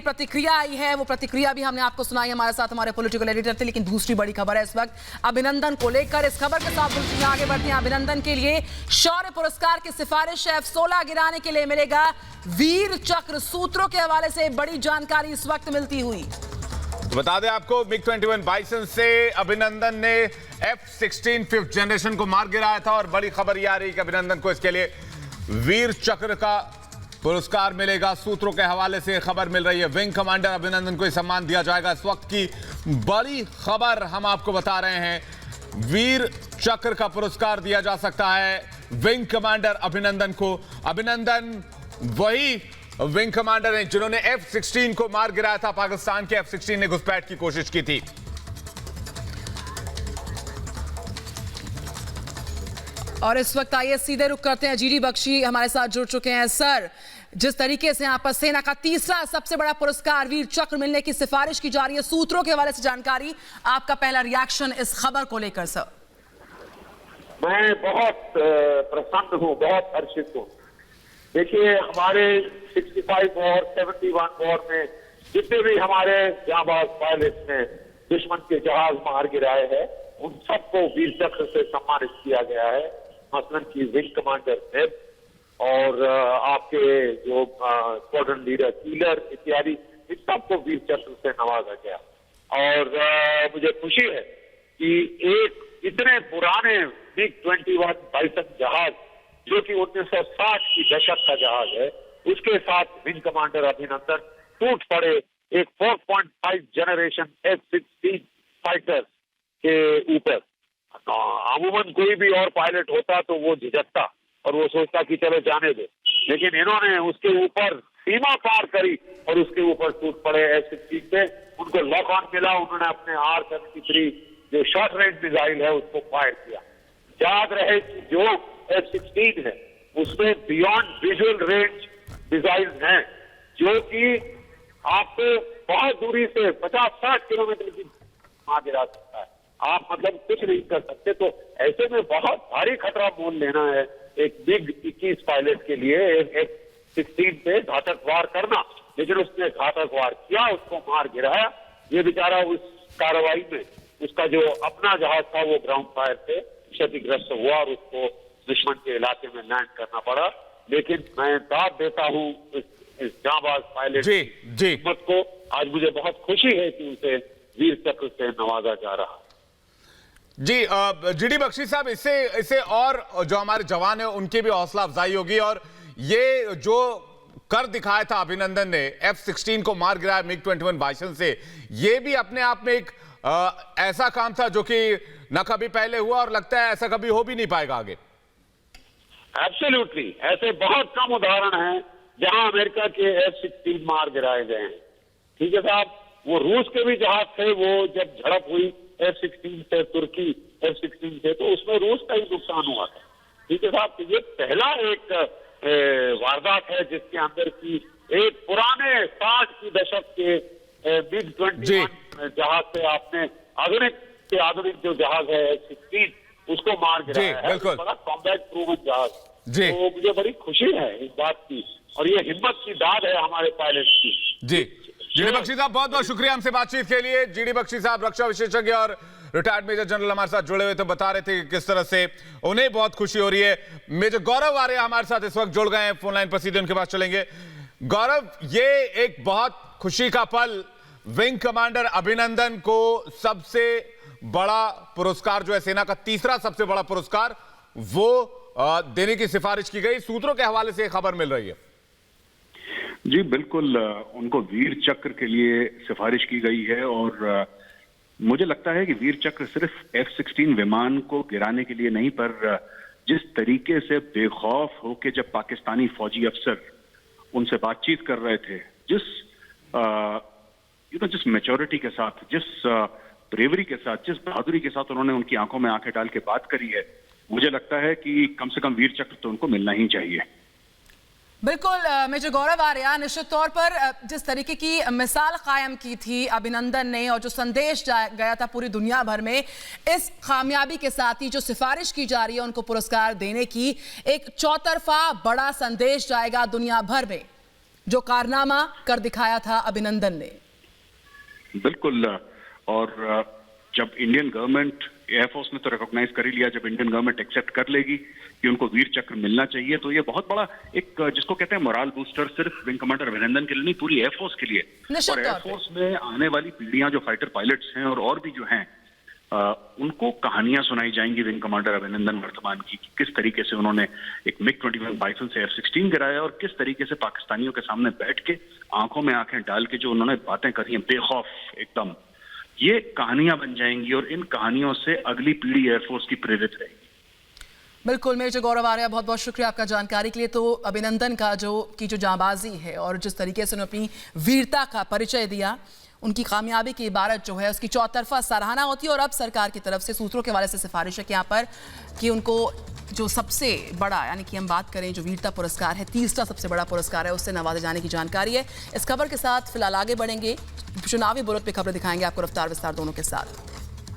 प्रतिक्रिया आई है, वो प्रतिक्रिया भी हमने आपको सुनाई। हमारे साथ हमारे पॉलिटिकल एडिटर थे। लेकिन दूसरी बड़ी खबर है इस वक्त अभिनंदन को लेकर। इस खबर के साथ बुलेटिन में आगे बढ़ते हैं। अभिनंदन के लिए शौर्य पुरस्कार की सिफारिश F-16 गिराने के लिए मिलेगा वीर चक्र। सूत्रों के हवाले से बड़ी जानकारी इस वक्त मिलती हुई। तो बता दें आपको, MiG-21 बाइसन से अभिनंदन ने F-16 5th जनरेशन को मार गिराया था और बड़ी खबर यह आ रही है कि अभिनंदन को इसके लिए वीर चक्र का पुरस्कार मिलेगा। सूत्रों के हवाले से खबर मिल रही है, विंग कमांडर अभिनंदन को यह सम्मान दिया जाएगा। इस वक्त की बड़ी खबर हम आपको बता रहे हैं, वीर चक्र का पुरस्कार दिया जा सकता है विंग कमांडर अभिनंदन को। अभिनंदन वही विंग कमांडर हैं जिन्होंने F-16 को मार गिराया था। पाकिस्तान के F-16 ने घुसपैठ की कोशिश की थी। और इस वक्त आइए सीधे रुख करते हैं, जीडी बख्शी हमारे साथ जुड़ चुके हैं। सर, जिस तरीके से यहाँ पर सेना का तीसरा सबसे बड़ा पुरस्कार वीर चक्र मिलने की सिफारिश की जा रही है, सूत्रों के हवाले से जानकारी, आपका पहला रिएक्शन इस खबर को लेकर? सर, मैं बहुत प्रसन्न हूँ, बहुत हर्षित हूँ। देखिए, हमारे 65 और 71 वॉर में जितने भी हमारे जांबाज पायलट ने दुश्मन के जहाज मार गिराए हैं, उन सबको वीर चक्र से सम्मानित किया गया है। मसलन की विंग कमांडर नेब और आपके जो स्क्वाड्रन लीडर कीलर इत्यादि, इन सबको वीर चक्र से नवाजा गया। और मुझे खुशी है कि एक इतने पुराने MiG-21 बाइसन जहाज, जो कि 1960 की दशक का जहाज है, उसके साथ विंग कमांडर अभिनंदन टूट पड़े एक 4.5 जनरेशन F-16 फाइटर के ऊपर। अमूमन कोई भी और पायलट होता तो वो झिझकता और वो सोचता कि चलो जाने दे, लेकिन इन्होंने उसके ऊपर सीमा पार करी और उसके ऊपर टूट पड़े F-16 पे। उनको लॉक ऑन मिला, उन्होंने अपने R-73 जो शॉर्ट रेंज मिसाइल है उसको फायर किया। याद रहे कि जो F-16 है उसमें बियॉन्ड विजुअल रेंज मिसाइल हैं, जो कि आपको बहुत दूरी से 50-60 किलोमीटर की मार गिरा सकता है। आप मतलब कुछ नहीं कर सकते। तो ऐसे में बहुत भारी खतरा मोल लेना है एक MiG-21 पायलट के लिए, F-16 पे घातक वार करना। लेकिन उसने घातक वार किया, उसको मार गिराया। ये बेचारा उस कार्रवाई में उसका जो अपना जहाज था वो ग्राउंड फायर से क्षतिग्रस्त हुआ और उसको दुश्मन के इलाके में लैंड करना पड़ा। लेकिन मैं दाद देता हूँ इस जांबाज पायलट की हिम्मत को। आज मुझे बहुत खुशी है कि उसे वीर चक्र से नवाजा जा रहा है। जी, जीडी बख्शी साहब, इससे और जो हमारे जवान हैं उनकी भी हौसला अफजाई होगी। और ये जो कर दिखाया था अभिनंदन ने, F-16 को मार गिराया MiG-21 बाइसन से, ये भी अपने आप में एक ऐसा काम था जो कि न कभी पहले हुआ और लगता है ऐसा कभी हो भी नहीं पाएगा आगे। एब्सोल्युटली, ऐसे बहुत कम उदाहरण हैं जहां अमेरिका के F-16 मार गिराए गए हैं। ठीक है साहब, वो रूस के भी जहाज थे, वो जब झड़प हुई F-16 से, तुर्की F-16 से, तो उसमें रूस का ही नुकसान हुआ था। ठीक है साहब, तो ये पहला एक वारदात है जिसके अंदर की एक पुराने 60 की दशक के MiG-21 जहाज से आपने आधुनिक से आधुनिक जो जहाज है F-16, उसको मार गिराया है। बड़ा कॉम्बैट प्रूवन जहाज। तो मुझे बड़ी खुशी है इस बात की, और ये हिम्मत की दाद है हमारे पायलट की। जी, जीडी बख्शी साहब, बहुत बहुत शुक्रिया हमसे बातचीत के लिए। जीडी बख्शी साहब रक्षा विशेषज्ञ और रिटायर्ड मेजर जनरल हमारे साथ जुड़े हुए थे, बता रहे थे कि किस तरह से उन्हें बहुत खुशी हो रही है। मेजर गौरव आर्य हमारे साथ इस वक्त जुड़ गए हैं फोन लाइन पर, सीधे उनके पास चलेंगे। गौरव, ये एक बहुत खुशी का पल, विंग कमांडर अभिनंदन को सबसे बड़ा पुरस्कार जो है सेना का तीसरा सबसे बड़ा पुरस्कार, वो देने की सिफारिश की गई। सूत्रों के हवाले से खबर मिल रही है। जी बिल्कुल, उनको वीर चक्र के लिए सिफारिश की गई है। और मुझे लगता है कि वीर चक्र सिर्फ F-16 विमान को गिराने के लिए नहीं, पर जिस तरीके से बेखौफ होकर जब पाकिस्तानी फौजी अफसर उनसे बातचीत कर रहे थे, जिस मैच्योरिटी के साथ, जिस ब्रेवरी के साथ, जिस बहादुरी के साथ उन्होंने उनकी आंखों में आंखें डाल के बात करी है, मुझे लगता है कि कम से कम वीर चक्र तो उनको मिलना ही चाहिए। बिल्कुल मेजर गौरव आर्या, निश्चित तौर पर जिस तरीके की मिसाल कायम की थी अभिनंदन ने और जो संदेश गया था पूरी दुनिया भर में, इस कामयाबी के साथ ही जो सिफारिश की जा रही है उनको पुरस्कार देने की, एक चौतरफा बड़ा संदेश जाएगा दुनिया भर में। जो कारनामा कर दिखाया था अभिनंदन ने। बिल्कुल। और जब इंडियन गवर्नमेंट, एयरफोर्स ने तो रिकॉग्नाइज कर ही लिया, जब इंडियन गवर्नमेंट एक्सेप्ट कर लेगी कि उनको वीर चक्र मिलना चाहिए, तो ये बहुत बड़ा एक जिसको कहते हैं मोरल बूस्टर सिर्फ विंग कमांडर अभिनंदन के लिए नहीं, पूरी एयरफोर्स के लिए। और एयरफोर्स में आने वाली पीढ़ियां जो फाइटर पायलट्स हैं और भी जो हैं, उनको कहानियां सुनाई जाएंगी विंग कमांडर अभिनंदन वर्तमान की, कि किस तरीके से उन्होंने एक MiG-21 बाइसन से F-16 गिराया और किस तरीके से पाकिस्तानियों के सामने बैठ के आंखों में आंखें डाल के जो उन्होंने बातें करी हैं बेखौफ एकदम, ये कहानियां बन जाएंगी और इन कहानियों से अगली पीढ़ी एयरफोर्स की प्रेरित रहेगी। बिल्कुल मेजर गौरव आर्या, बहुत बहुत शुक्रिया आपका जानकारी के लिए। तो अभिनंदन का जो जांबाजी है और जिस तरीके से उन्होंने अपनी वीरता का परिचय दिया, उनकी कामयाबी की इबारत जो है उसकी चौतरफा सराहना होती है। और अब सरकार की तरफ से सूत्रों के हवाले से सिफारिश है कि यहाँ पर कि उनको जो सबसे बड़ा, यानी कि हम बात करें जो वीरता पुरस्कार है, तीसरा सबसे बड़ा पुरस्कार है, उससे नवाजे जाने की जानकारी है। इस खबर के साथ फिलहाल आगे बढ़ेंगे, चुनावी बुलेट पे खबरें दिखाएंगे आपको रफ्तार विस्तार दोनों के साथ।